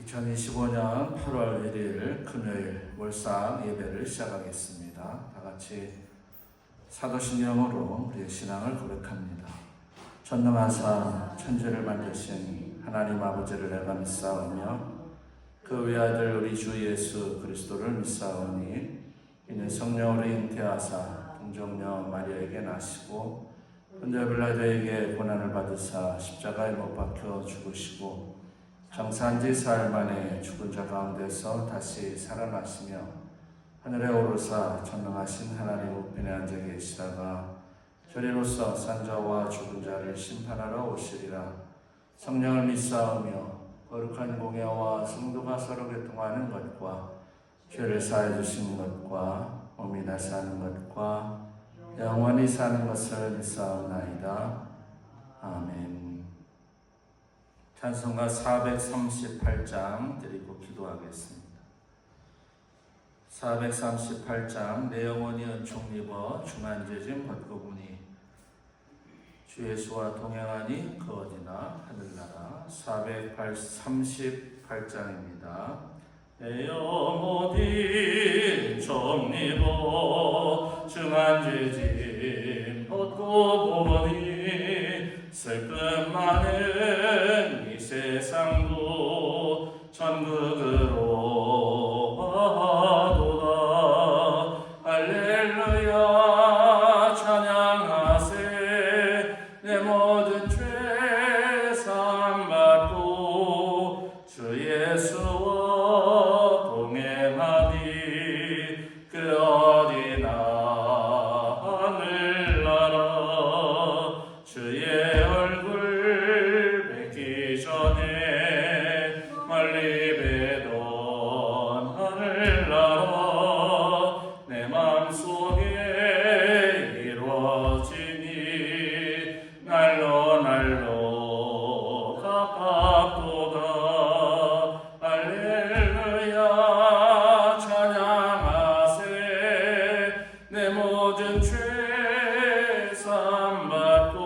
2025년 8월 1일 금요일 월상 예배를 시작하겠습니다. 다 같이 사도신경으로 우리의 신앙을 고백합니다. 전능하사 천지를 만드신 하나님 아버지를 내가 믿사오며 그 외아들 우리 주 예수 그리스도를 믿사오니 이는 성령으로 잉태하사 동정녀 마리아에게 나시고 본저 빌라도에게 고난을 받으사 십자가에 못 박혀 죽으시고 장사한 지 사흘 만에 죽은 자 가운데서 다시 살아나시며 하늘에 오르사 전능하신 하나님 우편에 앉아 계시다가 저리로서 산자와 죽은 자를 심판하러 오시리라. 성령을 믿사오며 거룩한 공예와 성도가 서로 교통하는 것과 죄를 사해 주시는 것과 몸이 다시 사는 것과 영원히 사는 것을 믿사옵나이다. 아멘. 찬송가 438장 드리고 기도하겠습니다. 438장 내 영혼이 은총 입어 중한죄짐 벗고 보니 주 예수와 동행하니 그 어디나 하늘나라. 438장입니다. 내 영혼이 은총 입어 중한죄짐 벗고 보니 슬픔 많은 이 세상도 천국으로 가도다. 할렐루야 찬양하세. 내 모든 죄 사함받고 주 예수와 동행하니 그 어디나 하늘나라. 주의 얼굴 뵙기 전에 멀리 뵈던 하늘나라. 내 맘속에 이루어지니 날로 날로 가깝도다. 할렐루야 찬양하세. 내 모든 죄 사함받고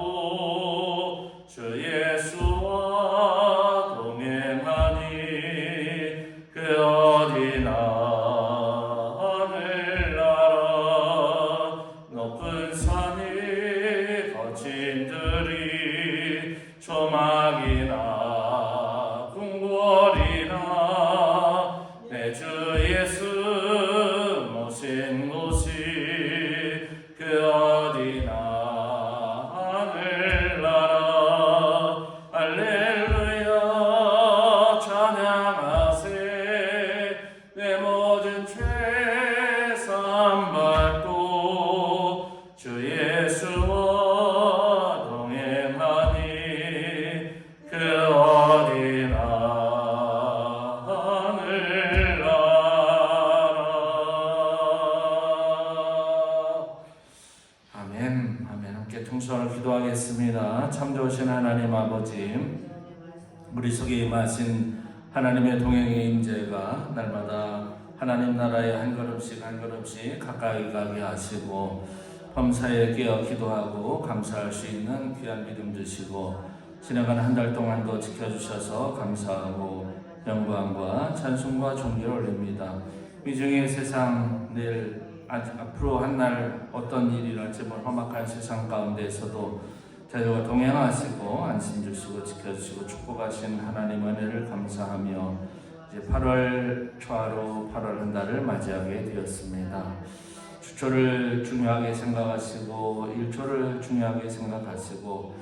주 예수와 동행하니 그 어디나 하늘나라. 높은 산이 거친들이 조막이나 궁궐이나 내 주 예수 모신 곳이 그 어디나 하늘나라. 할렐루야 찬양하세. 내 모든 죄 사함받고 주 예수와 동행하니 그 어디나 하늘나라. 아멘. 아멘. 함께 통성을 기도하겠습니다. 참 좋으신 하나님 아버지, 우리 속에 임하신 하나님의 동행의 임재가 날마다 하나님 나라에 한 걸음씩 한 걸음씩 가까이 가게 하시고 범사에 깨어 기도하고 감사할 수 있는 귀한 믿음 주시고 지나간 한 달 동안도 지켜주셔서 감사하고 영광과 찬송과 존귀를 올립니다. 미중의 세상 내일 앞으로 한 날 어떤 일이 일어날지 험악한 세상 가운데에서도 저희와 동행하시고 안심 주시고 지켜주시고 축복하신 하나님 은혜를 감사하며 이제 8월 초하루 8월 한 달을 맞이하게 되었습니다. 주초를 중요하게 생각하시고 일초를 중요하게 생각하시고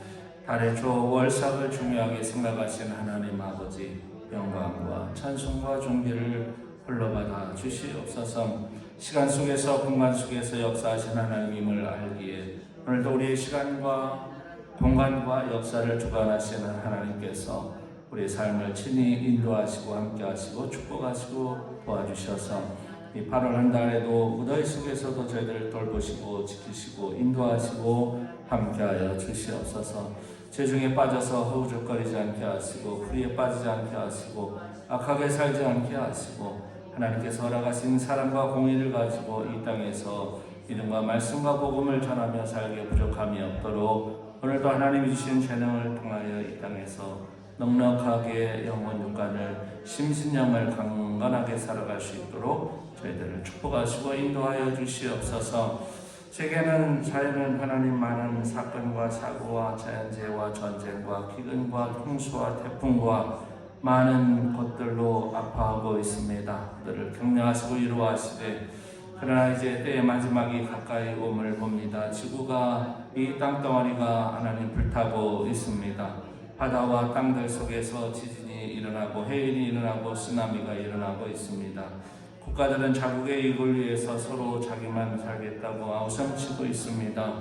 달의 초 월삭을 중요하게 생각하신 하나님 아버지, 영광과 찬송과 존귀를 흘러받아 주시옵소서. 시간 속에서 공간 속에서 역사하신 하나님임을 알기에 오늘도 우리의 시간과 공간과 역사를 주관하시는 하나님께서 우리의 삶을 친히 인도하시고 함께하시고 축복하시고 도와주셔서 이 8월 한 달에도 무더위 속에서도 저희들을 돌보시고 지키시고 인도하시고 함께하여 주시옵소서. 죄중에 빠져서 허우적거리지 않게 하시고 불의에 빠지지 않게 하시고 악하게 살지 않게 하시고 하나님께서 허락하신 사랑과 공의를 가지고 이 땅에서 믿음과 말씀과 복음을 전하며 살기에 부족함이 없도록 오늘도 하나님이 주신 재능을 통하여 이 땅에서 넉넉하게 영혼 육간을 심신영을 강건하게 살아갈 수 있도록 저희들을 축복하시고 인도하여 주시옵소서. 세계는 자연은 하나님 많은 사건과 사고와 자연재해와 전쟁과 기근과 홍수와 태풍과 많은 것들로 아파하고 있습니다. 그들을 격려하시고 위로하시되 그러나 이제 때의 마지막이 가까이 옴을 봅니다. 지구가 이 땅덩어리가 하나님 불타고 있습니다. 바다와 땅들 속에서 지진이 일어나고 해일이 일어나고 쓰나미가 일어나고 있습니다. 국가들은 자국의 이익을 위해서 서로 자기만 살겠다고 아우성치고 있습니다.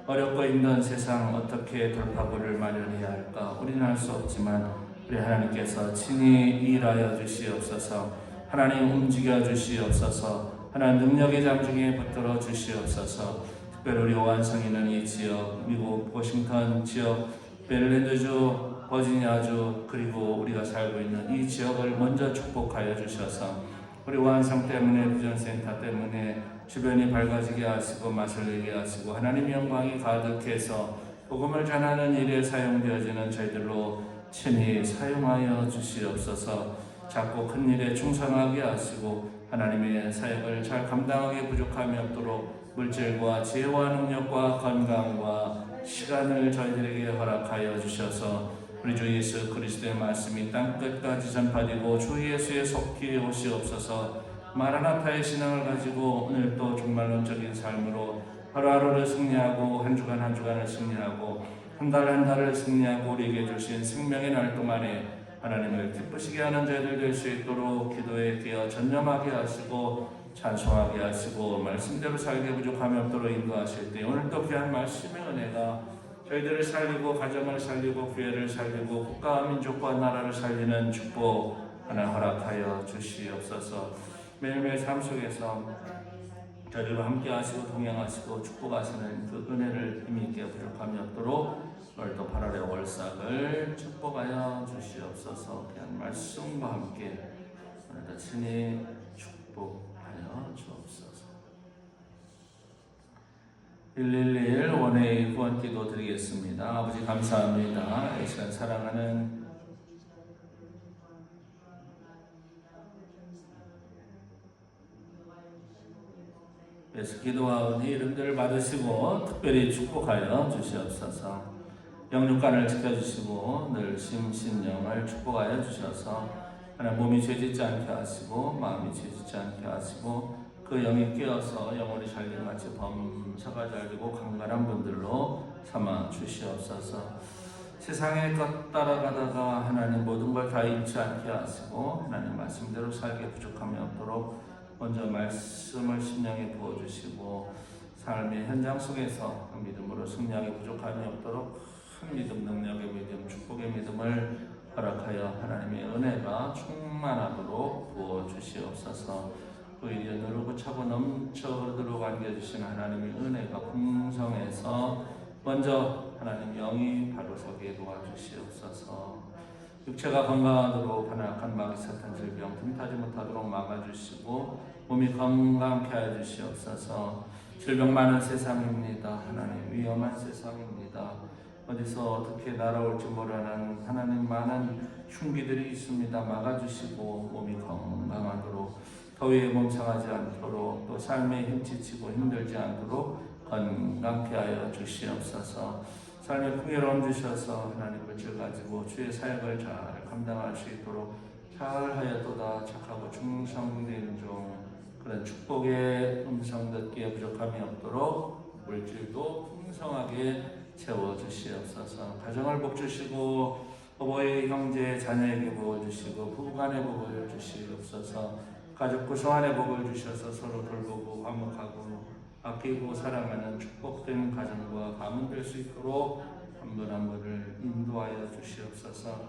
어렵고 힘든 세상 어떻게 돌파구를 마련해야 할까? 우리는 할 수 없지만 우리 하나님께서 친히 일하여 주시옵소서. 하나님 움직여 주시옵소서. 하나님 능력의 잠중에 붙들어 주시옵소서. 특별히 우리 오한성이는 이 지역, 미국 워싱턴 지역, 메릴랜드주, 버지니아주 그리고 우리가 살고 있는 이 지역을 먼저 축복하여 주셔서 우리 오한성 때문에 비전센터 때문에 주변이 밝아지게 하시고 맛을 내게 하시고 하나님의 영광이 가득해서 복음을 전하는 일에 사용되어지는 저희들로 친히 사용하여 주시옵소서. 작고 큰 일에 충성하게 하시고 하나님의 사역을 잘 감당하기 부족함이 없도록 물질과 지혜와 능력과 건강과 시간을 저희들에게 허락하여 주셔서 우리 주 예수 그리스도의 말씀이 땅끝까지 전파되고 주 예수의 속히 오시옵소서. 마라나타의 신앙을 가지고 오늘도 종말론적인 삶으로 하루하루를 승리하고 한 주간 한 주간을 승리하고 한 달 한 달을 승리하고 우리에게 주신 생명의 날 동안에 하나님을 기쁘시게 하는 저희들 될 수 있도록 기도에 끼어 전념하게 하시고 찬송하게 하시고 말씀대로 살게 부족함이 없도록 인도하실 때 오늘도 귀한 말씀의 은혜가 저희들을 살리고 가정을 살리고 교회를 살리고 국가와 민족과 나라를 살리는 축복 하나 허락하여 주시옵소서. 매일매일 삶 속에서 저희들과 함께 하시고 동행하시고 축복하시는 그 은혜를 힘있게 부족함이 없도록 오늘도 8월의 월삭을 축복하여 주시옵소서. 귀한 말씀과 함께 오늘도 친히 축복하여 주옵소서. 111 원회의 구원기도 드리겠습니다. 아버지 감사합니다. 이 시간 사랑하는 그래서 기도하오니 이름들을 받으시고 특별히 축복하여 주시옵소서. 영육간을 지켜주시고 늘 심신영을 축복하여 주셔서 하나님 몸이 죄짓지 않게 하시고 마음이 죄짓지 않게 하시고 그 영이 깨어서 영혼이 잘됨같이 범사가 잘되고 강건한 분들로 삼아 주시옵소서. 세상의 것 따라가다가 하나님 모든 걸 다 잃지 않게 하시고 하나님 말씀대로 살게 부족함이 없도록 먼저 말씀을 심령에 부어주시고 삶의 현장 속에서 믿음으로 승리하기 부족함이 없도록 큰 믿음, 능력의 믿음, 축복의 믿음을 허락하여 하나님의 은혜가 충만하도록 부어주시옵소서. 그 일에 누르고 차고 넘쳐 흐르도록 안겨주신 하나님의 은혜가 풍성해서 먼저 하나님 영이 바로 서게 도와주시옵소서. 육체가 건강하도록 하나약한 마귀 사탄 질병 틈타지 못하도록 막아주시고 몸이 건강케 하여 주시옵소서. 질병 많은 세상입니다. 하나님 위험한 세상입니다. 어디서 어떻게 날아올지 모르는 하나님 많은 흉기들이 있습니다. 막아주시고 몸이 건강하도록 더위에 몸상하지 않도록 또 삶에 힘지치고 힘들지 않도록 건강케 하여 주시옵소서. 삶의 풍요로움 주셔서 하나님 물질 가지고 주의 사역을 잘 감당할 수 있도록 잘하여도다 착하고 충성된 종 그런 축복의 음성 듣기에 부족함이 없도록 물질도 풍성하게 채워주시옵소서. 가정을 복주시고 어버이 형제 자녀에게 복을 주시고 부부간에 복을 주시옵소서. 가족 구성 안에 복을 주셔서 서로 돌보고 화목하고 아끼고 사랑하는 축복된 가정과 가문 될 수 있도록 한 분 한 분을 인도하여 주시옵소서.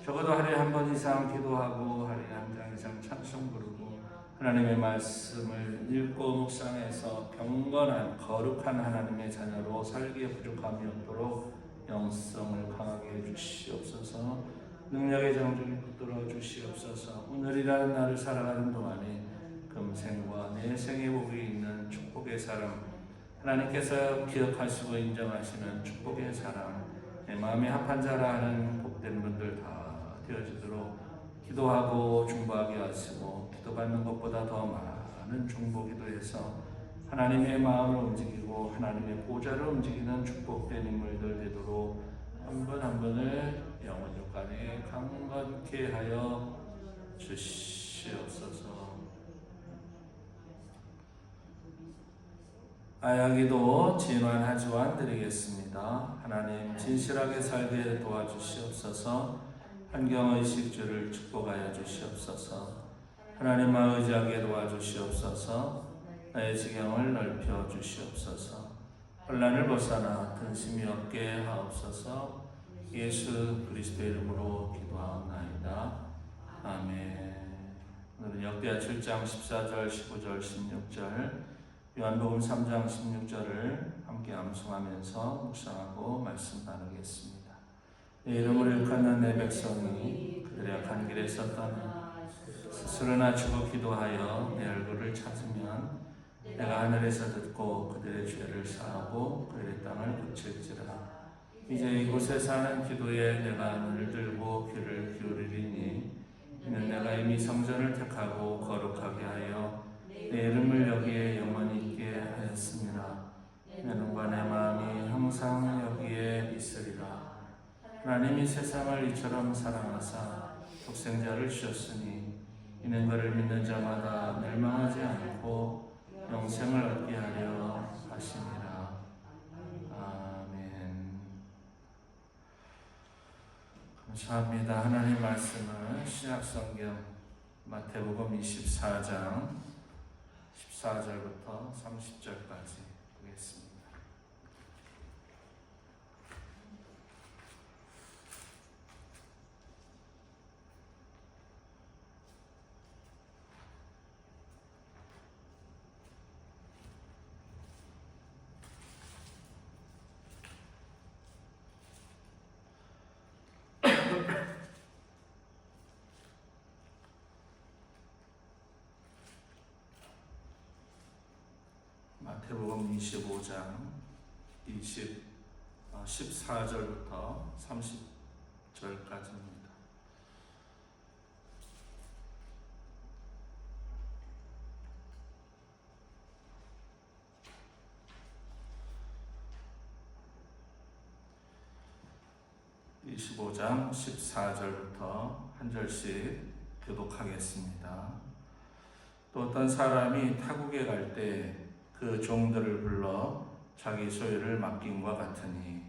적어도 하루에 한 번 이상 기도하고 하루에 한 장 이상 찬송 부르고 하나님의 말씀을 읽고 묵상해서 경건한 거룩한 하나님의 자녀로 살기에 부족함이 없도록 영성을 강하게 해주시옵소서. 능력의 정중히 붙들어 주시옵소서. 오늘이라는 날을 살아가는 동안에 금생과 내생의 복이 있는 축복의 사람, 하나님께서 기억하시고 인정하시는 축복의 사람, 내 마음에 합한 자라 하는 복된 분들 다 되어지도록 기도하고 중보하게 하시고 기도받는 것보다 더 많은 중보 기도에서 하나님의 마음을 움직이고 하나님의 보좌를 움직이는 축복된 인물들 되도록 한 분 한 분을 영원육간에 강건케 하여 주시옵소서. 아야기도 진환하지원 드리겠습니다. 하나님 진실하게 살게 도와주시옵소서. 환경의식주를 축복하여 주시옵소서. 하나님만 의지하게 도와주시옵소서. 나의 지경을 넓혀 주시옵소서. 혼란을 벗어나 근심이 없게 하옵소서. 예수 그리스도의 이름으로 기도하옵나이다. 아멘. 오늘은 역대하 7장 14절 15절 16절 요한복음 3장 16절을 함께 암송하면서 묵상하고 말씀 나누겠습니다. 내 이름을 일컫는 내 백성이 그들의 악한 길에서 떠나 스스로 낮추고 기도하여 내 얼굴을 찾으면 내가 하늘에서 듣고 그들의 죄를 사하고 그들의 땅을 고칠지라. 이제 이곳에 사는 기도에 내가 눈을 들고 귀를 기울이리니 이는 내가 이미 성전을 택하고 거룩하게 하여 내 이름을 여기에 영원히 있게 하였습니다. 내 눈과 내 마음이 항상 여기에 있으리라. 하나님이 세상을 이처럼 사랑하사 독생자를 주셨으니 이는 그를 믿는 자마다 멸망하지 않고 영생을 얻게 하려 하심이라. 아멘. 감사합니다. 하나님 말씀을 신약성경 마태복음 24장 14절부터 30절까지 보겠습니다. 마태복음 25장 14절부터 30절까지입니다. (25장) 14절부터 한 절씩 교독하겠습니다. 또 어떤 사람이 타국에 갈 때 그 종들을 불러 자기 소유를 맡김과 같으니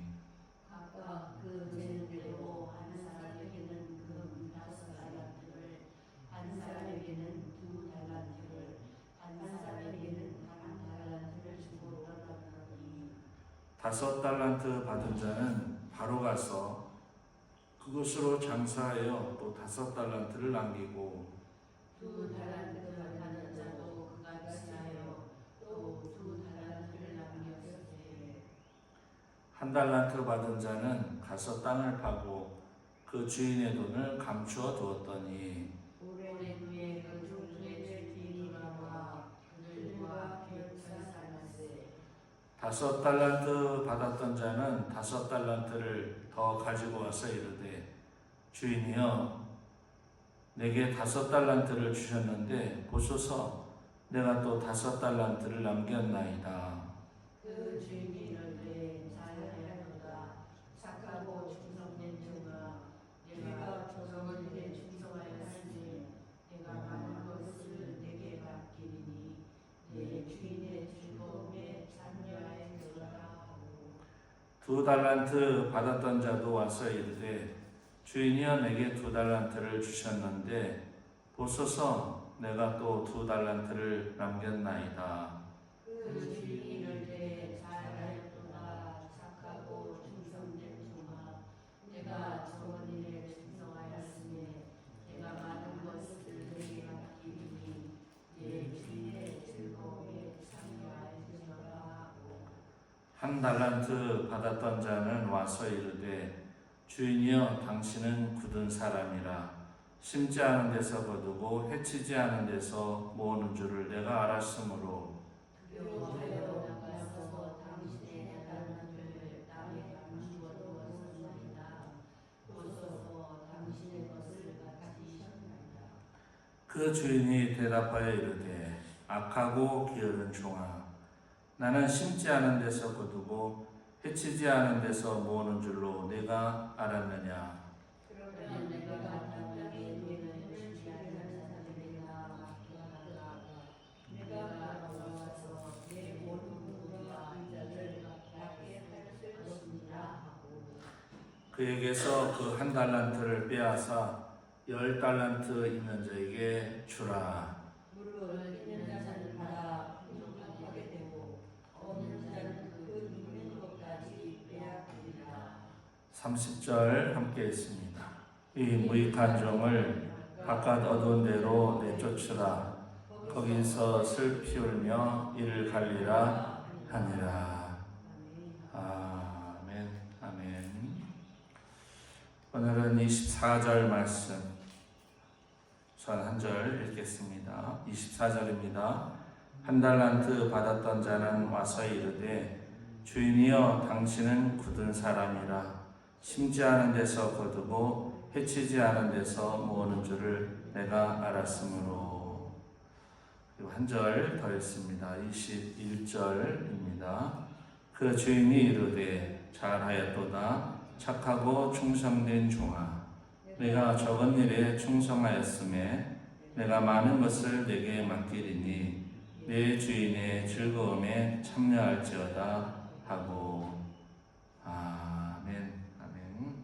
각각 그 죄대로 한 사람에게는 금 5달란트를, 한 사람에게는 2달란트를, 한 사람에게는 1달란트를 주고 떠나더니 5달란트 받은 자는 바로 가서 그것으로 장사하여 또 5달란트를 남기고 2달란트를 받은 자도 그같이 하여 또 2달란트를 남겼으되 1달란트 받은 자는 가서 땅을 파고 그 주인의 돈을 감추어 두었더니 오랜 후에 그 종들의 주인이 나와 그들과 교육사 살았으되 5달란트 받았던 자는 5달란트를 더 가지고 와서 이르되 주인이여 내게 5달란트를 주셨는데 보소서 내가 또 5달란트를 남겼나이다. 그 주인이 이르되 잘하였도다. 착하고 충성된 종아, 내가 적은 일에 충성하였으니 내가 많은 것을 내게 맡기리니 내 주인의 즐거움에 참여하였도다 하고 2달란트 받았던 자도 와서 이르되 주인이여 내게 2달란트를 주셨는데 보소서 내가 또 2달란트를 남겼나이다. 그 주인이 이르되 잘하였도다. 착하고 충성된 종아, 내가 적은 일에 충성하였으니 내가 많은 것을 내게 맡기리니 내 주인의 즐거움에 참여하였도다 하고 1달란트 받았던 자는 와서 이르되 주인이여 당신은 굳은 사람이라 심지 않은 데서 거두고 해치지 않은 데서 모으는 줄을 내가 알았으므로 여호와여 나가서 당신의 달란트를 땅에 감추어 두었습니다. 보소서 당신의 것을 그 주인이 대답하여 이르되 악하고 게으른 종아, 나는 심지 않은 데서 거두고 해치지 않은 데서 모으는 줄로 내가 알았느냐. 그러면 내가 당장에 너희는 준비하는 사람에게나 맡겨놔라. 내가 돌아와서 내 모든과 인자를 낫게 할 것이니라 하고 그에게서 그 한 달란트를 빼앗아 10달란트 있는 자에게 주라. 물론 있는 자는 받아 풍족하게 되고 없는 자는 그 있는 것까지 빼앗기리라. 30절 함께 했습니다. 이 무익한 종을 바깥 어두운 데로 내쫓으라. 거기서 슬피 울며 이를 갈리라 하니라. 아멘. 아멘. 오늘은 24절 말씀 우선 한 절 읽겠습니다. 24절입니다. 한 달란트 받았던 자는 와서 이르되 주인이여 당신은 굳은 사람이라 심지 않은 데서 거두고 해치지 않은 데서 모으는 줄을 내가 알았으므로. 그리고 한 절 더 읽습니다. 21절입니다. 그 주인이 이르되 잘하였도다 착하고 충성된 종아, 내가 적은 일에 충성하였음에 내가 많은 것을 내게 맡기리니 내 주인의 즐거움에 참여할지어다 하고. 아멘. 아멘.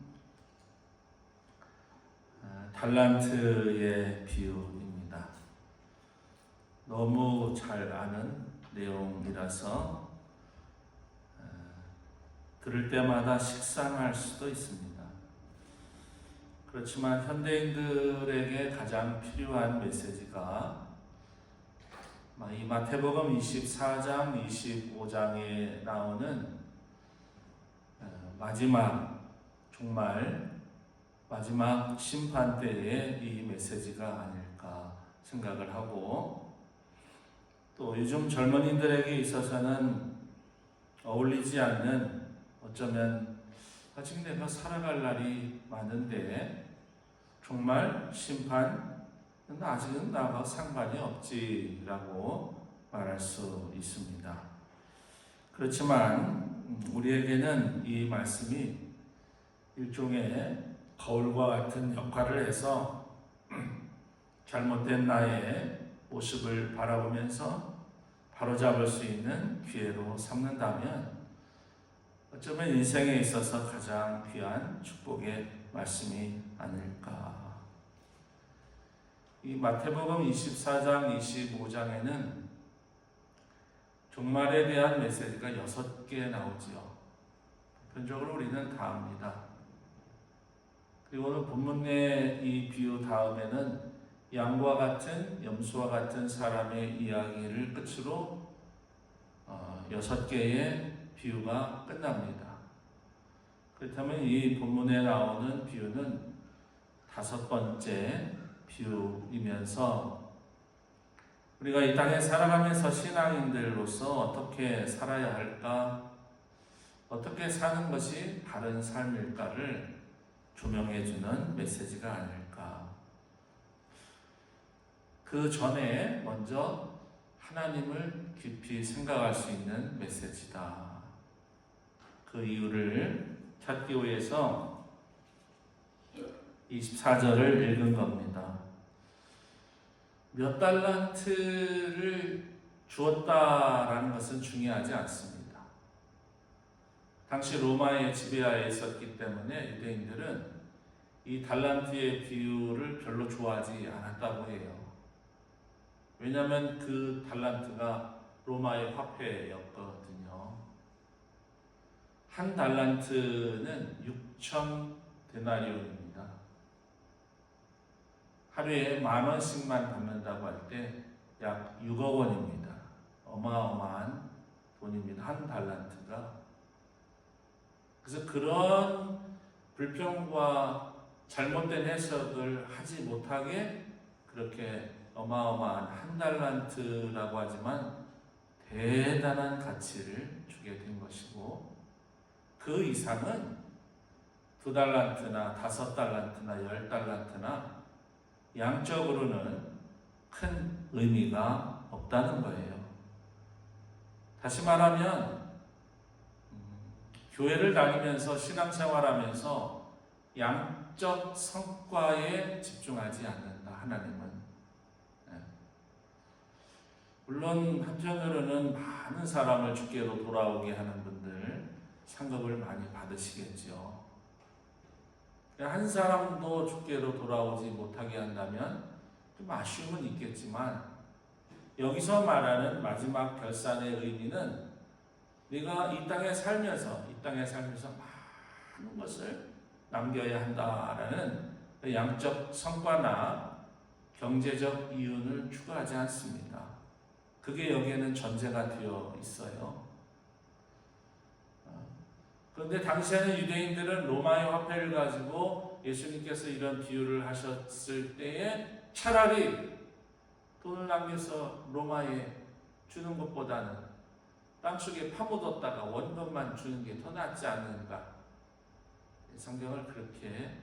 달란트의 비유입니다. 너무 잘 아는 내용이라서 들을 때마다 식상할 수도 있습니다. 그렇지만 현대인들에게 가장 필요한 메시지가 이 마태복음 24장, 25장에 나오는 마지막, 정말 마지막 심판 때의 이 메시지가 아닐까 생각을 하고, 또 요즘 젊은이들에게 있어서는 어울리지 않는, 어쩌면 아직 내가 살아갈 날이 많은데 정말 심판은 아직은 나와 상관이 없지라고 말할 수 있습니다. 그렇지만 우리에게는 이 말씀이 일종의 거울과 같은 역할을 해서 잘못된 나의 모습을 바라보면서 바로잡을 수 있는 기회로 삼는다면 어쩌면 인생에 있어서 가장 귀한 축복의 말씀이 아닐까. 이 마태복음 24장, 25장에는 종말에 대한 메시지가 6개 나오지요. 보편적으로 우리는 다 압니다. 그리고 오늘 본문의 이 비유 다음에는 양과 같은, 염소와 같은 사람의 이야기를 끝으로 6개의 비유가 끝납니다. 그렇다면 이 본문에 나오는 비유는 5번째 비유이면서 우리가 이 땅에 살아가면서 신앙인들로서 어떻게 살아야 할까, 어떻게 사는 것이 바른 삶일까를 조명해주는 메시지가 아닐까. 그 전에 먼저 하나님을 깊이 생각할 수 있는 메시지다. 그 이유를 찾기 위해서 24절을 읽은 겁니다. 몇 달란트를 주었다라는 것은 중요하지 않습니다. 당시 로마의 지배하에 있었기 때문에 유대인들은 이 달란트의 비유를 별로 좋아하지 않았다고 해요. 왜냐하면 그 달란트가 로마의 화폐였거든요. 한 달란트는 6천 데나리온입니다. 하루에 10,000원씩만 받는다고 할 때 약 6억 원입니다. 어마어마한 돈입니다. 한 달란트가. 그래서 그런 불평과 잘못된 해석을 하지 못하게 그렇게 어마어마한 한 달란트라고 하지만 대단한 가치를 주게 된 것이고, 그 이상은 2달란트나 5달란트나 10달란트나 양적으로는 큰 의미가 없다는 거예요. 다시 말하면 교회를 다니면서 신앙생활하면서 양적 성과에 집중하지 않는다. 하나님은. 물론 한편으로는 많은 사람을 주께로 돌아오게 하는 분들 상급을 많이 받으시겠죠. 한 사람도 주께로 돌아오지 못하게 한다면 좀 아쉬움은 있겠지만, 여기서 말하는 마지막 결산의 의미는 네가 이 땅에 살면서 많은 것을 남겨야 한다라는 양적 성과나 경제적 이윤을 추구하지 않습니다. 그게 여기에는 전제가 되어 있어요. 그런데 당시에는 유대인들은 로마의 화폐를 가지고 예수님께서 이런 비유를 하셨을 때에 차라리 돈을 남겨서 로마에 주는 것보다는 땅속에 파묻었다가 원금만 주는 게 더 낫지 않는가. 성경을 그렇게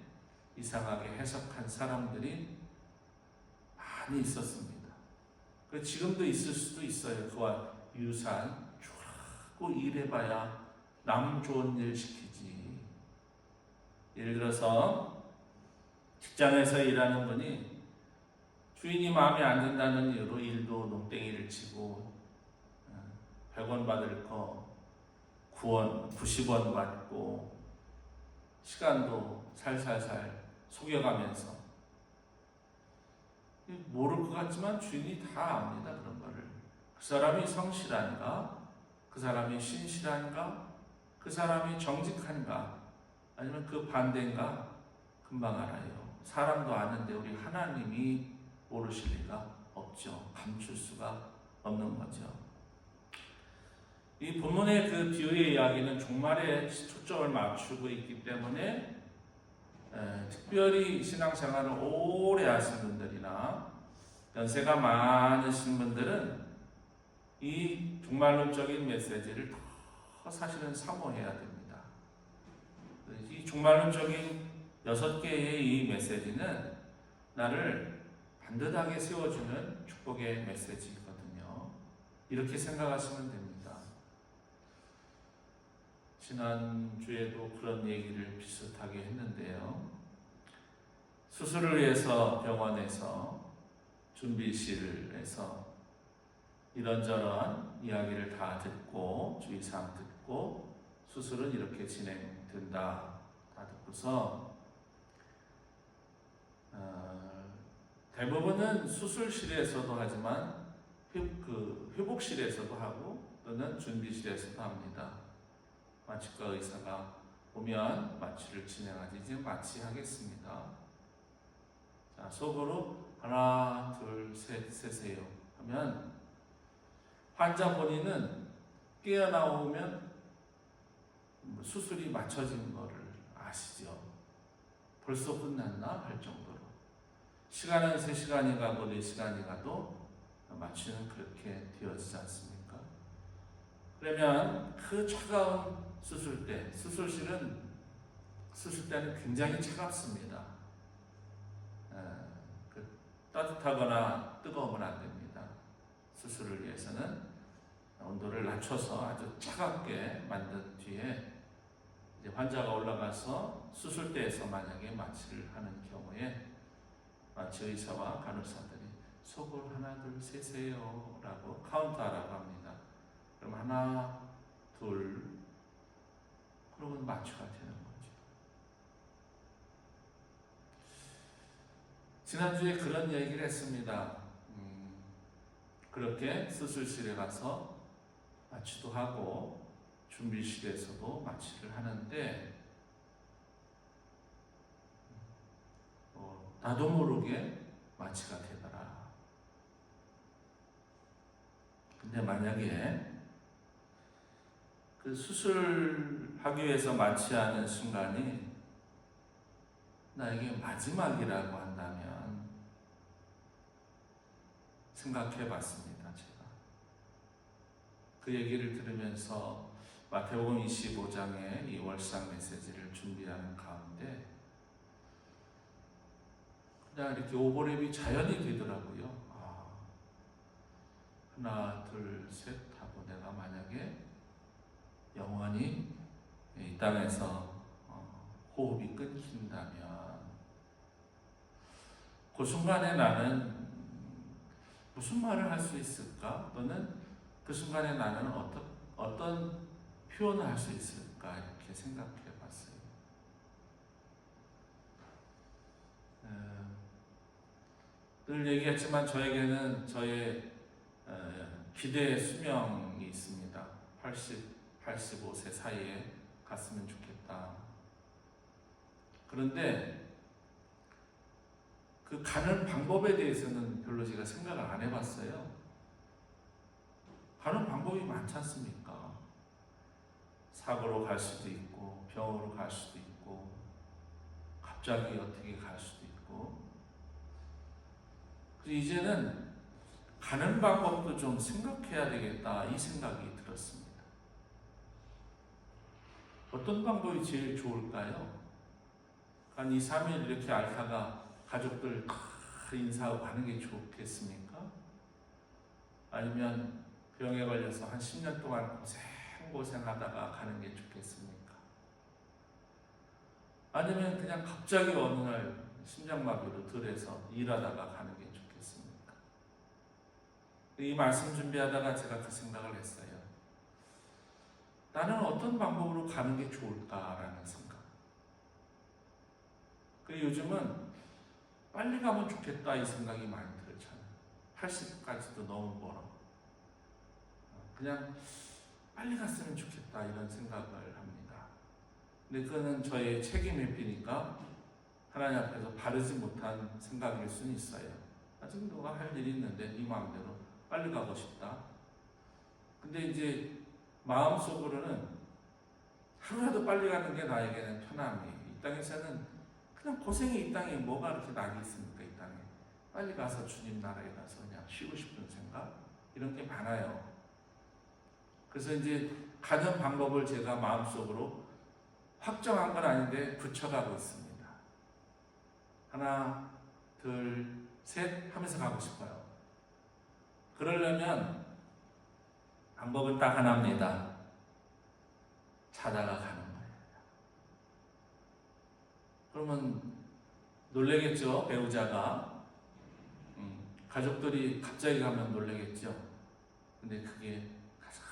이상하게 해석한 사람들이 많이 있었습니다. 지금도 있을 수도 있어요. 그와 유사한 자꾸 일해봐야 남 좋은 일 시키지. 예를 들어서 직장에서 일하는 분이 주인이 마음에 안 든다는 이유로 일도 농땡이를 치고 100원 받을 거 90원 받고 시간도 살살살 속여가면서, 모를 것 같지만 주인이 다 압니다. 그런 거를. 그 사람이 성실한가? 그 사람이 신실한가? 그 사람이 정직한가? 아니면 그 반대인가? 금방 알아요. 사람도 아는데 우리 하나님이 모르실 리가 없죠. 감출 수가 없는 거죠. 이 본문의 그 비유의 이야기는 종말에 초점을 맞추고 있기 때문에 특별히 신앙생활을 오래 하신 분들이나 연세가 많으신 분들은 이 종말론적인 메시지를 더 사실은 사모해야 됩니다. 이 종말론적인 6개의 이 메시지는 나를 반듯하게 세워주는 축복의 메시지거든요. 이렇게 생각하시면 됩니다. 지난주에도 그런 얘기를 비슷하게 했는데요. 수술을 위해서 병원에서 준비실에서 이런저런 이야기를 다 듣고 주의사항 듣고 수술은 이렇게 진행된다 다 듣고서 대부분은 수술실에서도 하지만 회복실에서도 하고 또는 준비실에서도 합니다. 마취과 의사가 오면 마취를 진행하지. 이제 마취하겠습니다. 자, 속으로 하나, 둘, 셋 세세요 하면 환자 본인은 깨어나오면 수술이 맞춰진 거를 아시죠? 벌써 끝났나 할 정도로. 시간은 3시간이 가고 4시간이 가도 마취는 그렇게 되어지지 않습니까? 그러면 그 차가운 수술대, 수술실은 수술 때는 굉장히 차갑습니다. 따뜻하거나 뜨거우면 안 됩니다. 수술을 위해서는 온도를 낮춰서 아주 차갑게 만든 뒤에 이제 환자가 올라가서 수술대에서 만약에 마취를 하는 경우에 마취 의사와 간호사들이 속을 하나 둘 세세요 라고 카운트하라고 합니다. 그럼 하나 둘 그러면 마취가 되는 거죠. 지난주에 그런 얘기를 했습니다. 그렇게 수술실에 가서 마취도 하고 준비실에서도 마취를 하는데 나도 모르게 마취가 되더라. 근데 만약에 그 수술하기 위해서 마취하는 순간이 나에게 마지막이라고 한다면 생각해 봤습니다. 제가 그 얘기를 들으면서 마태복음 25장의 이 월상 메시지를 준비하는 가운데 그냥 이렇게 오버랩이 자연이 되더라고요. 하나, 둘, 셋 하고 내가 만약에 영원히 이 땅에서 호흡이 끊긴다면 그 순간에 나는 무슨 말을 할 수 있을까? 또는 그 순간에 나는 어떤 표현을 할 수 있을까? 이렇게 생각해 봤어요. 늘 얘기했지만 저에게는 저의 기대의 수명이 있습니다. 85세 사이에 갔으면 좋겠다. 그런데 그 가는 방법에 대해서는 별로 제가 생각을 안 해봤어요. 가는 방법이 많지 않습니까? 사고로 갈 수도 있고, 병으로 갈 수도 있고, 갑자기 어떻게 갈 수도 있고. 이제는 가는 방법도 좀 생각해야 되겠다, 이 생각이 들었습니다. 어떤 방법이 제일 좋을까요? 한 2, 3일 이렇게 앓다가 가족들 다 인사하고 가는 게 좋겠습니까? 아니면 병에 걸려서 한 10년 동안 고생하다가 가는 게 좋겠습니까? 아니면 그냥 갑자기 어느 날 심장마비로 들에서 일하다가 가는 게 좋겠습니까? 이 말씀 준비하다가 제가 그 생각을 했어요. 나는 어떤 방법으로 가는 게 좋을까라는 생각. 그리고 요즘은 빨리 가면 좋겠다 이 생각이 많이 들잖아요. 80까지도 너무 멀어. 그냥 빨리 갔으면 좋겠다 이런 생각을 합니다. 근데 그거는 저의 책임의 비니까 하나님 앞에서 바르지 못한 생각일 수는 있어요. 아직 너가 할 일이 있는데 네 마음대로 빨리 가고 싶다. 근데 이제 마음속으로는 하루라도 빨리 가는 게 나에게는 편함이에요. 이 땅에서는 그냥 고생이 이 땅에 뭐가 그렇게 낙이 있습니까? 이 땅에 빨리 가서 주님 나라에 가서 그냥 쉬고 싶은 생각 이런 게 많아요. 그래서 이제 가는 방법을 제가 마음속으로 확정한 건 아닌데 붙여가고 있습니다. 하나, 둘, 셋 하면서 가고 싶어요. 그러려면 방법은 딱 하나입니다. 자다가 가는 거예요. 그러면 놀래겠죠, 배우자가. 가족들이 갑자기 가면 놀래겠죠. 근데 그게 가장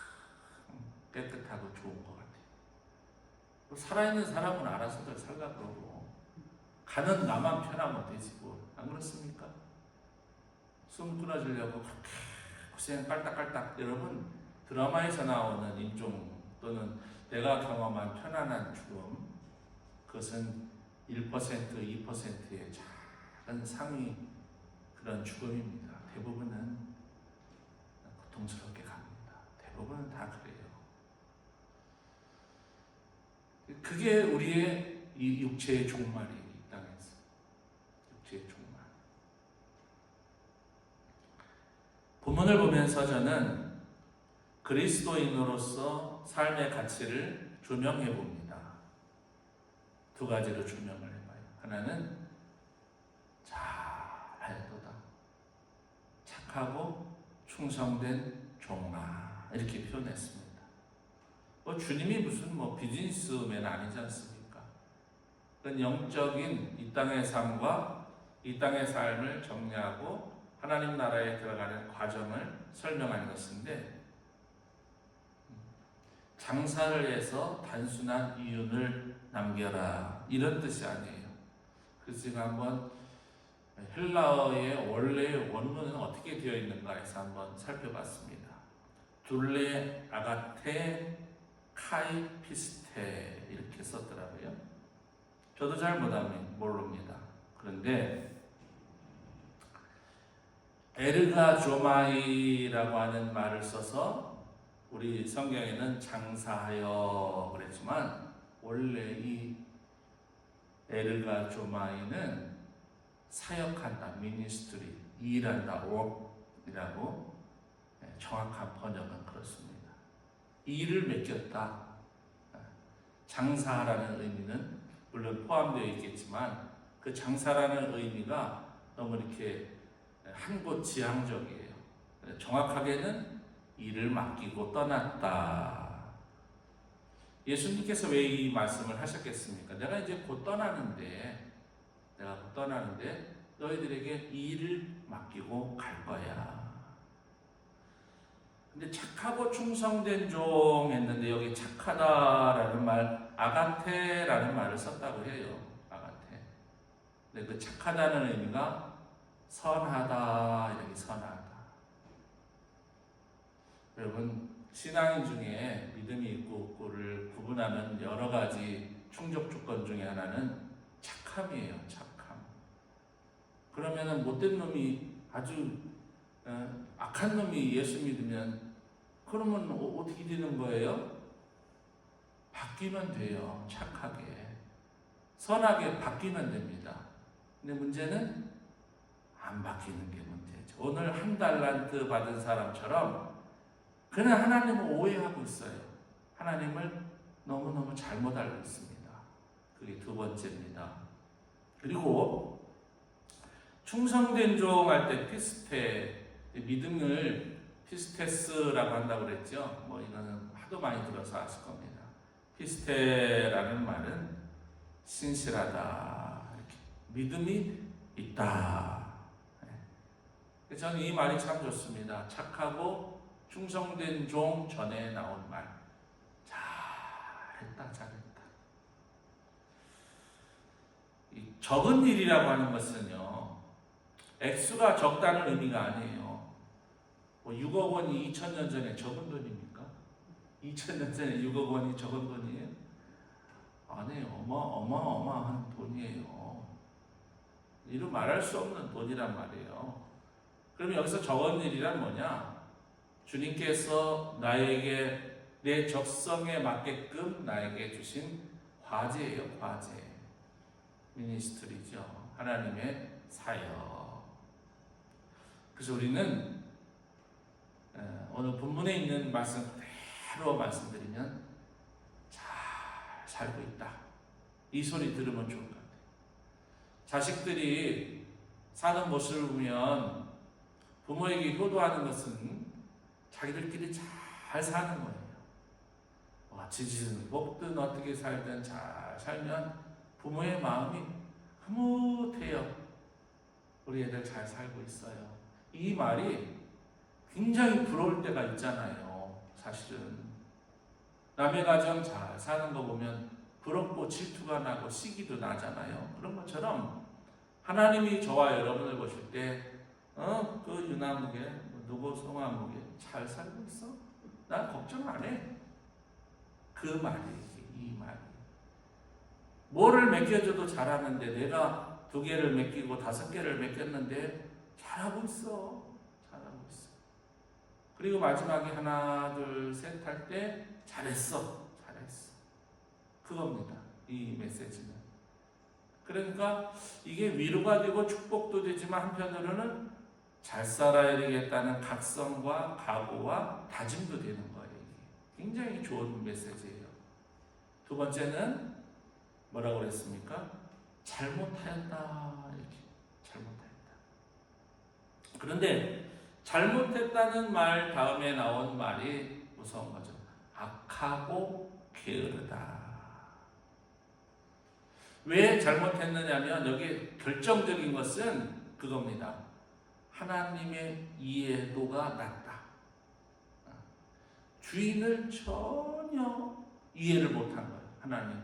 깨끗하고 좋은 것 같아요. 살아있는 사람은 알아서들 살라 그러고 가는 나만 편하면 되지 뭐. 안 그렇습니까? 숨 끊어주려고 그렇게 고생 깔딱깔딱. 여러분 드라마에서 나오는 임종 또는 내가 경험한 편안한 죽음, 그것은 1%, 2%의 작은 상위 그런 죽음입니다. 대부분은 고통스럽게 갑니다. 대부분은 다 그래요. 그게 우리의 이 육체의 종말이에요. 이 땅에서 육체의 종말. 본문을 보면서 저는 그리스도인으로서 삶의 가치를 조명해 봅니다. 두 가지로 조명을 해봐요. 하나는 잘하였도다. 착하고 충성된 종아. 이렇게 표현했습니다. 주님이 무슨 비즈니스맨 아니지 않습니까? 그건 영적인 이 땅의 삶과 이 땅의 삶을 정리하고 하나님 나라에 들어가는 과정을 설명하는 것인데, 장사를 해서 단순한 이윤을 남겨라 이런 뜻이 아니에요. 그래서 제가 한번 헬라어의 원래의 원문은 어떻게 되어 있는가 해서 한번 살펴봤습니다. 둘레 아가테 카이 피스테 이렇게 썼더라고요. 저도 잘 모릅니다. 그런데 에르가 조마이라고 하는 말을 써서 우리 성경에는 장사하여 그랬지만, 원래 이 에르가 조마이는 사역한다, 미니스트리, 일한다, work이라고 정확한 번역은 그렇습니다. 일을 맡겼다. 장사라는 의미는 물론 포함되어 있겠지만 그 장사라는 의미가 너무 이렇게 한 곳 지향적이에요. 정확하게는 일을 맡기고 떠났다. 예수님께서 왜 이 말씀을 하셨겠습니까? 내가 이제 곧 떠나는데 너희들에게 이 일을 맡기고 갈 거야. 근데 착하고 충성된 종 했는데 여기 착하다라는 말, 아가테라는 말을 썼다고 해요. 아가테. 근데 그 착하다는 의미가 선하다, 이렇게 선하다. 여러분, 신앙인 중에 믿음이 있고 없고를 구분하는 여러 가지 충족 조건 중에 하나는 착함이에요. 착함. 그러면은 못된 놈이 아주 악한 놈이 예수 믿으면 그러면 어떻게 되는 거예요? 바뀌면 돼요. 착하게. 선하게 바뀌면 됩니다. 근데 문제는 안 바뀌는 게 문제죠. 오늘 한 달란트 받은 사람처럼 그냥 하나님을 오해하고 있어요. 하나님을 너무너무 잘못 알고 있습니다. 그게 두 번째입니다. 그리고 충성된 종 할 때 피스테, 믿음을 피스테스라고 한다고 그랬죠. 뭐 이거는 하도 많이 들어서 아실 겁니다. 피스테라는 말은 신실하다, 이렇게 믿음이 있다. 저는 이 말이 참 좋습니다. 착하고 충성된 종 전에 나온 말. 잘했다. 이 적은 일이라고 하는 것은요, 액수가 적다는 의미가 아니에요. 뭐 6억 원이 2000년 전에 적은 돈입니까? 2000년 전에 6억 원이 적은 돈이에요? 아니에요. 어마어마한 돈이에요. 이루 말할 수 없는 돈이란 말이에요. 그럼 여기서 적은 일이란 뭐냐? 주님께서 나에게 내 적성에 맞게끔 나에게 주신 과제예요. 과제. 미니스트리죠. 하나님의 사역. 그래서 우리는 오늘 본문에 있는 말씀 그대로 말씀드리면 잘 살고 있다. 이 소리 들으면 좋을 것 같아요. 자식들이 사는 모습을 보면 부모에게 효도하는 것은 자기들끼리 잘 사는 거예요. 지지든 뽑든 어떻게 살든 잘 살면 부모의 마음이 흐뭇해요. 우리 애들 잘 살고 있어요. 이 말이 굉장히 부러울 때가 있잖아요. 사실은 남의 가정 잘 사는 거 보면 부럽고 질투가 나고 시기도 나잖아요. 그런 것처럼 하나님이 저와 여러분을 보실 때 그 유나무게, 누구 송아무게 잘 살고 있어? 난 걱정 안 해. 그 말이지, 이 말이. 뭐를 맡겨줘도 잘하는데 내가 2개를 맡기고 5개를 맡겼는데 잘하고 있어. 그리고 마지막에 하나, 둘, 셋 할 때 잘했어. 그겁니다. 이 메시지는. 그러니까 이게 위로가 되고 축복도 되지만 한편으로는 잘 살아야 되겠다는 각성과 각오와 다짐도 되는 거예요. 굉장히 좋은 메시지예요. 두 번째는 뭐라고 그랬습니까? 잘못하였다. 이렇게 잘못하였다. 그런데 잘못했다는 말 다음에 나온 말이 무서운 거죠. 악하고 게으르다. 왜 잘못했느냐면 여기 결정적인 것은 그겁니다. 하나님의 이해도가 낮다. 주인을 전혀 이해를 못한 거예요. 하나님.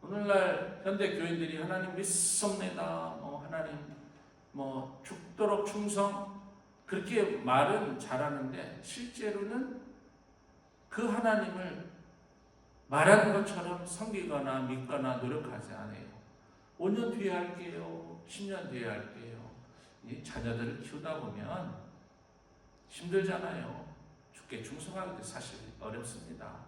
오늘날 현대 교인들이 하나님 믿습니다. 하나님 죽도록 충성 그렇게 말은 잘하는데 실제로는 그 하나님을 말하는 것처럼 섬기거나 믿거나 노력하지 않아요. 5년 뒤에 할게요. 10년 뒤에 할게요. 이 자녀들을 키우다 보면 힘들잖아요. 주께 충성하기도 사실 어렵습니다.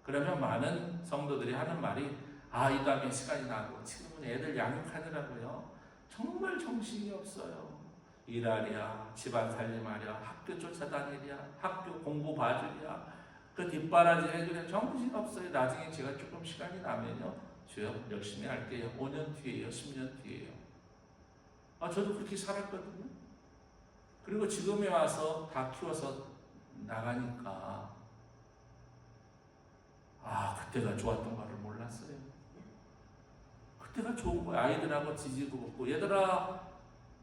그러면 많은 성도들이 하는 말이 이 다음에 시간이 나고 지금은 애들 양육하느라고요. 정말 정신이 없어요. 일하랴, 집안 살림하랴, 학교 쫓아다니랴, 학교 공부 봐주랴, 그 뒷바라지 해주랴 정신 없어요. 나중에 제가 조금 시간이 나면요. 주여 열심히 할게요. 5년 뒤에요. 10년 뒤에요. 저도 그렇게 살았거든요. 그리고 지금에 와서 다 키워서 나가니까 그때가 좋았던 거를 몰랐어요. 그때가 좋은 거야. 아이들하고 지지고 먹고, 얘들아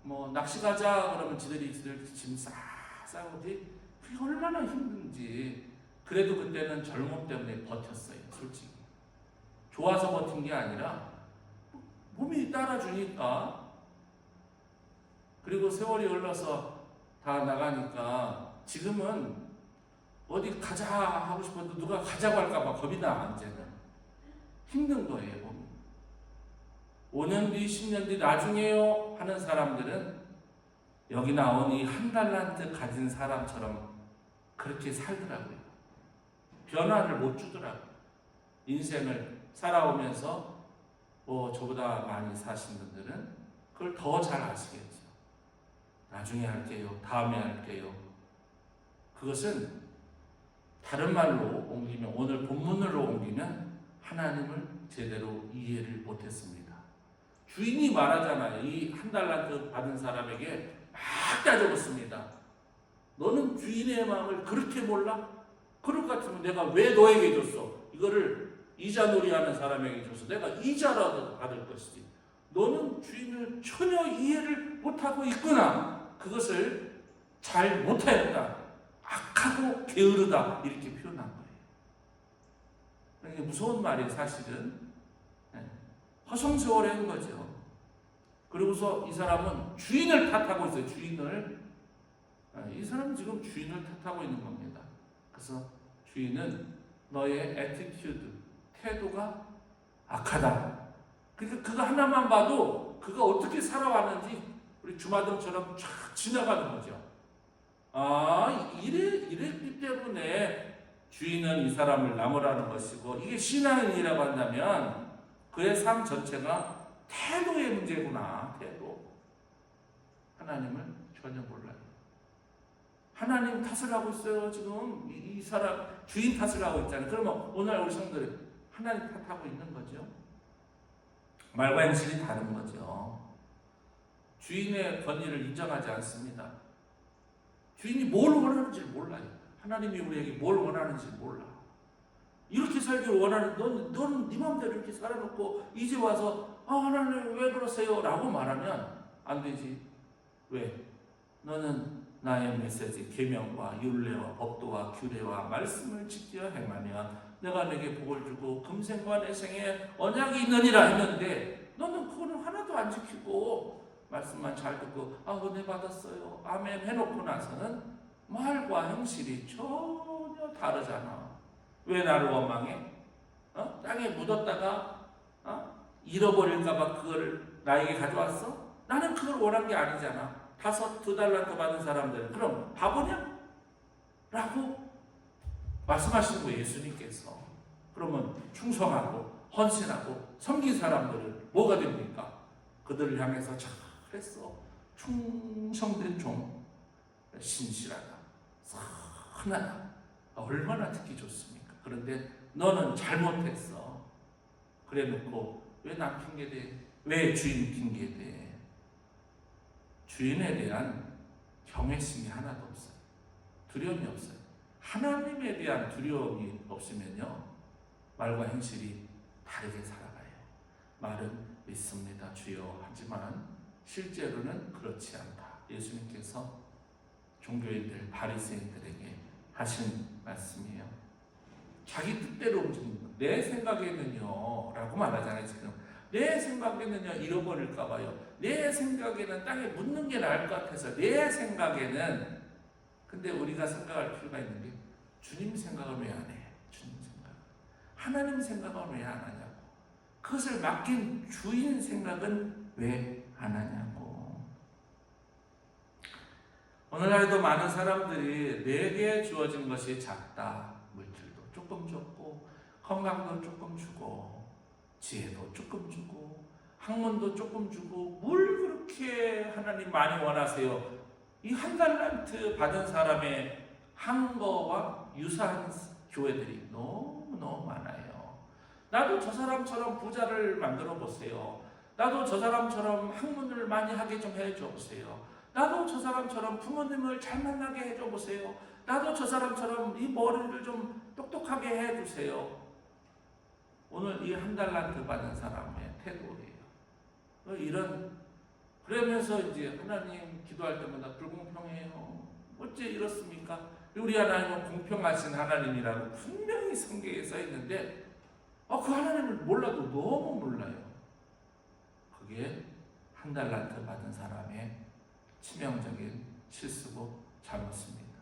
뭐 낚시 가자 그러면 지들 짐 싸우지. 그게 얼마나 힘든지. 그래도 그때는 젊음 때문에 버텼어요. 솔직히 좋아서 버틴 게 아니라 몸이 따라주니까. 그리고 세월이 흘러서 다 나가니까 지금은 어디 가자 하고 싶어도 누가 가자고 할까봐 겁이 나. 이제는 힘든 거예요. 몸이. 5년 뒤 10년 뒤 나중에요 하는 사람들은 여기 나온 이 한 달란트 가진 사람처럼 그렇게 살더라고요. 변화를 못 주더라고요. 인생을 살아오면서 저보다 많이 사신 분들은 그걸 더 잘 아시겠죠. 나중에 할게요. 다음에 할게요. 그것은 다른 말로 옮기면, 오늘 본문으로 옮기면 하나님을 제대로 이해를 못했습니다. 주인이 말하잖아요. 이 한 달란트 받은 사람에게 막 따져봤습니다. 너는 주인의 마음을 그렇게 몰라? 그럴 것 같으면 내가 왜 너에게 줬어? 이거를 이자놀이하는 사람에게 줘서 내가 이자라도 받을 것이지. 너는 주인을 전혀 이해를 못하고 있구나. 그것을 잘 못하였다. 악하고 게으르다. 이렇게 표현한 거예요. 그러니까 무서운 말이 사실은 허송세월한 거죠. 그리고서 이 사람은 주인을 탓하고 있어요. 주인을. 이 사람은 지금 주인을 탓하고 있는 겁니다. 그래서 주인은 너의 애티튜드, 태도가 악하다. 그러니까 그거 하나만 봐도 그가 어떻게 살아왔는지 우리 주마등처럼 쫙 지나가는 거죠. 이랬기 때문에 주인은 이 사람을 나무라는 것이고, 이게 신앙인이라고 한다면 그의 삶 전체가 태도의 문제구나. 태도. 하나님을 전혀 몰라요. 하나님 탓을 하고 있어요. 지금 이 사람 주인 탓을 하고 있잖아요. 그러면 오늘 우리 성도들이 하나님 탓하고 있는 거죠. 말과 행실이 다른 거죠. 주인의 권위를 인정하지 않습니다. 주인이 뭘 원하는지 몰라요. 하나님이 우리에게 뭘 원하는지 몰라. 이렇게 살기를 원하는, 너는 네 마음대로 이렇게 살아놓고 이제 와서 하나님 왜 그러세요? 라고 말하면 안 되지. 왜? 너는 나의 메시지, 계명과 율례와 법도와 규례와 말씀을 지켜 행하면 내가 내게 복을 주고 금생과 내생에 언약이 있느니라 했는데, 너는 그거는 하나도 안 지키고 말씀만 잘 듣고 은혜 받았어요, 아멘 해놓고 나서는 말과 행실이 전혀 다르잖아. 왜 나를 원망해? 땅에 묻었다가 잃어버릴까봐 그걸 나에게 가져왔어? 나는 그걸 원한 게 아니잖아. 2달란트 받은 사람들은 그럼 바보냐? 라고 말씀하시는 거예요, 예수님께서. 그러면 충성하고 헌신하고 섬긴 사람들은 뭐가 됩니까? 그들을 향해서 잘했어, 충성된 종, 신실하다, 선하다, 얼마나 듣기 좋습니까? 그런데 너는 잘못했어. 그래 놓고 왜 남 핑계대? 왜 주인 핑계대? 주인에 대한 경외심이 하나도 없어요. 두려움이 없어요. 하나님에 대한 두려움이 없으면요, 말과 행실이 다르게 살아가요. 말은 믿습니다, 주여, 하지만 실제로는 그렇지 않다. 예수님께서 종교인들, 바리새인들에게 하신 말씀이에요. 자기 뜻대로 움직이는 거. 내 생각에는요 라고 말하잖아요. 지금 내 생각에는요 잃어버릴까 봐요. 내 생각에는 땅에 묻는 게 나을 것 같아서 내 생각에는. 근데 우리가 생각할 필요가 있는 게, 주님 생각을 왜 안 해? 주님 생각, 하나님 생각을 왜 안 하냐고. 그것을 맡긴 주인 생각은 왜 안 하냐고. 오늘날에도 많은 사람들이 내게 주어진 것이 작다. 물질도 조금 줬고, 건강도 조금 주고, 지혜도 조금 주고, 학문도 조금 주고, 뭘 그렇게 하나님 많이 원하세요? 이 1달란트 받은 사람의 한 거와 유사한 교회들이 너무너무 많아요. 나도 저 사람처럼 부자를 만들어 보세요. 나도 저 사람처럼 학문을 많이 하게 좀 해줘 보세요. 나도 저 사람처럼 부모님을 잘 만나게 해줘 보세요. 나도 저 사람처럼 이 머리를 좀 똑똑하게 해주세요. 오늘 이 한 달란트 받은 사람의 태도예요. 그러면서 이제 하나님 기도할 때마다 불공평해요. 어째 이렇습니까? 우리 하나님은 공평하신 하나님이라고 분명히 성경에 써 있는데 그 하나님을 몰라도 너무 몰라요. 그게 한 달란트 받은 사람의 치명적인 실수고 잘못입니다.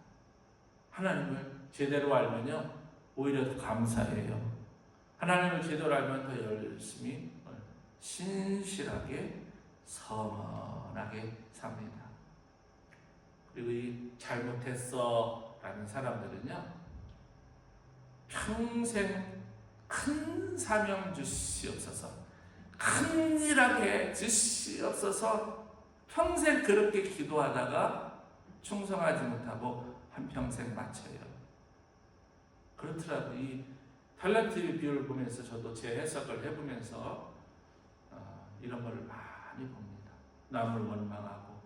하나님을 제대로 알면요 오히려 더 감사해요. 하나님을 제대로 알면 더 열심히 신실하게 선하게 삽니다. 그리고 이 잘못했어 라는 사람들은요 평생 큰 사명 주시옵소서, 큰 일하게 주시옵소서 평생 그렇게 기도하다가 충성하지 못하고 한평생 마쳐요. 그렇더라고요. 이 달란트 비유를 보면서 저도 제 해석을 해보면서 이런 걸 많이 봅니다. 남을 원망하고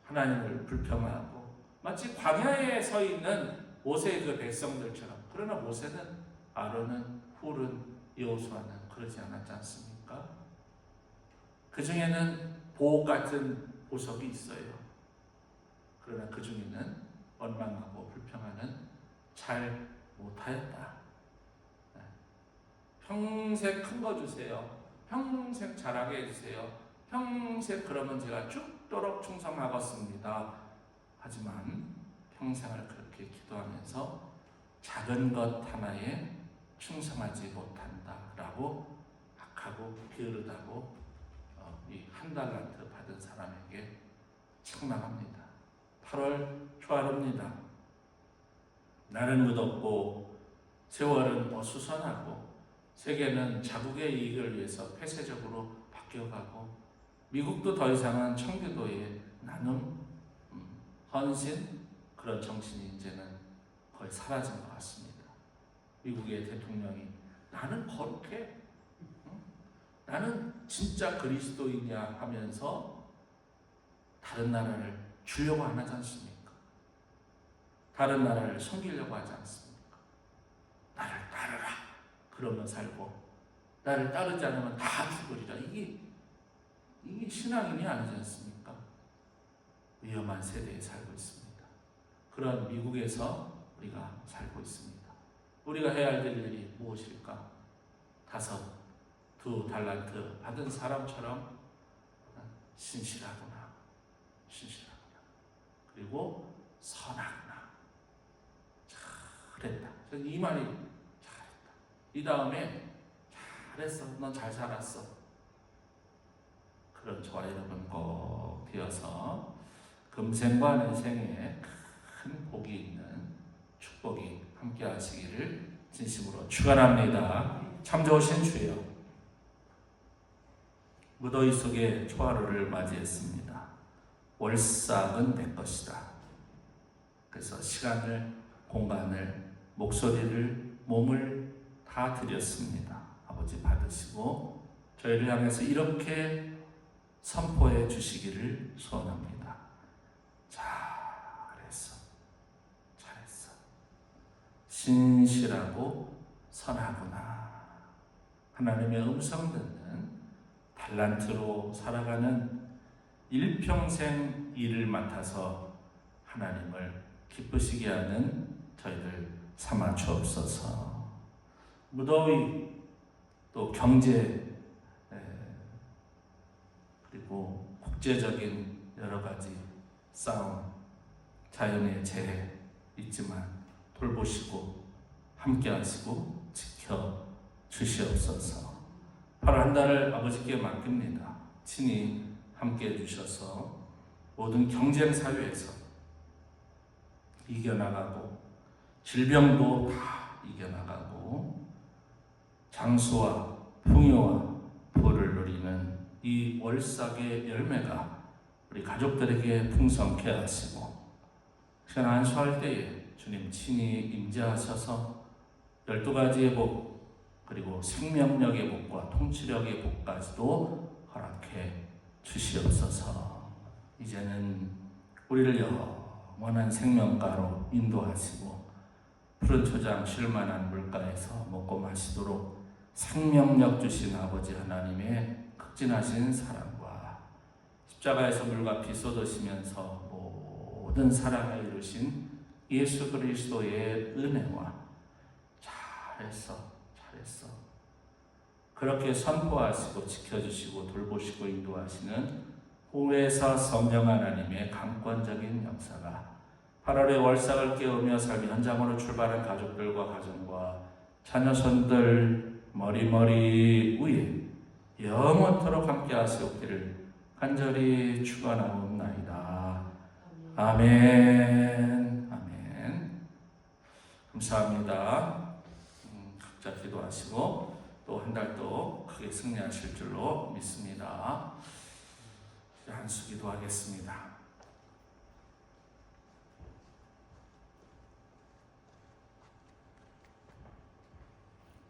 하나님을 불평하고 마치 광야에 서 있는 모세의 그 백성들처럼. 그러나 모세는 아론은 훌은 여호수아는 그러지 않았지 않습니까? 그 중에는 보옥 같은 보석이 있어요. 그러나 그 중에는 원망하고 불평하는 잘 못하였다. 평생 큰 거 주세요. 평생 잘하게 해주세요. 평생 그러면 제가 죽도록 충성하겠습니다. 하지만 평생을 그렇게 기도하면서 작은 것 하나에 충성하지 못한다라고 악하고 게으르다고 이 한 달란트 받은 사람에게 책망합니다. 8월 초하루입니다. 날은 무덥고 세월은 어수선하고 세계는 자국의 이익을 위해서 폐쇄적으로 바뀌어가고 미국도 더 이상은 청교도의 나눔, 헌신 그런 정신이 이제는 거의 사라진 것 같습니다. 미국의 대통령이 나는 거룩해, 나는 진짜 그리스도이냐 하면서 다른 나라를 주려고 안 하지 않습니까? 다른 나라를 섬기려고 하지 않습니까? 나를 따르라 그러면 살고 나를 따르지 않으면 다 죽으리라. 이게 신앙인이 아니지 않습니까? 위험한 세대에 살고 있습니다. 그런 미국에서 우리가 살고 있습니다. 우리가 해야 할 일이 무엇일까? 2 달란트 받은 사람처럼 신실하구나. 그리고 선하구나. 잘했다. 저는 이 말이 잘했다. 이 다음에 잘했어. 넌 잘 살았어. 그런 저와 여러분 꼭 되어서 금생과 내생에 큰 복이 있는 축복이 함께 하시기를 진심으로 축원합니다. 참 좋으신 주여, 무더위 속에 초하루를 맞이했습니다. 월삭은 내 것이다. 그래서 시간을, 공간을, 목소리를, 몸을 다 드렸습니다. 아버지 받으시고 저희를 향해서 이렇게 선포해 주시기를 소원합니다. 잘했어. 신실하고 선하구나. 하나님의 음성 듣는 달란트로 살아가는 일평생 일을 맡아서 하나님을 기쁘시게 하는 저희들 삼아 주옵소서. 무더위, 또 경제, 그리고 국제적인 여러 가지 싸움, 자연의 재해 있지만 돌보시고 함께 하시고 지켜 주시옵소서. 8월 한 달을 아버지께 맡깁니다. 친히 함께 해주셔서 모든 경쟁 사회에서 이겨나가고 질병도 다 이겨나가고 장수와 풍요와 부를 누리는 이 월삭의 열매가 우리 가족들에게 풍성케 하시고 시간 안수할 때에 주님 친히 임재하셔서 12가지의 복 그리고 생명력의 복과 통치력의 복까지도 허락해 주시옵소서. 이 이제는 우리를 영원한 생명가로 인도하시고 푸른 초장 쉴만한 물가에서 먹고 마시도록 생명력 주신 아버지 하나님의 극진하신 사랑과 십자가에서 물과 피 쏟으시면서 모든 사랑을 이루신 예수 그리스도의 은혜와 잘했어 그렇게 선포하시고 지켜주시고 돌보시고 인도하시는 후회사 성령 하나님의 강권적인 역사가 8월의 월삭을 깨우며 삶의 현장으로 출발한 가족들과 가정과 자녀손들 머리머리 위에 영원토록 함께 하시옵기를 간절히 축원하옵나이다. 아멘. 감사합니다. 각자 기도하시고 또 한 달 또 크게 승리하실 줄로 믿습니다. 한수 기도하겠습니다.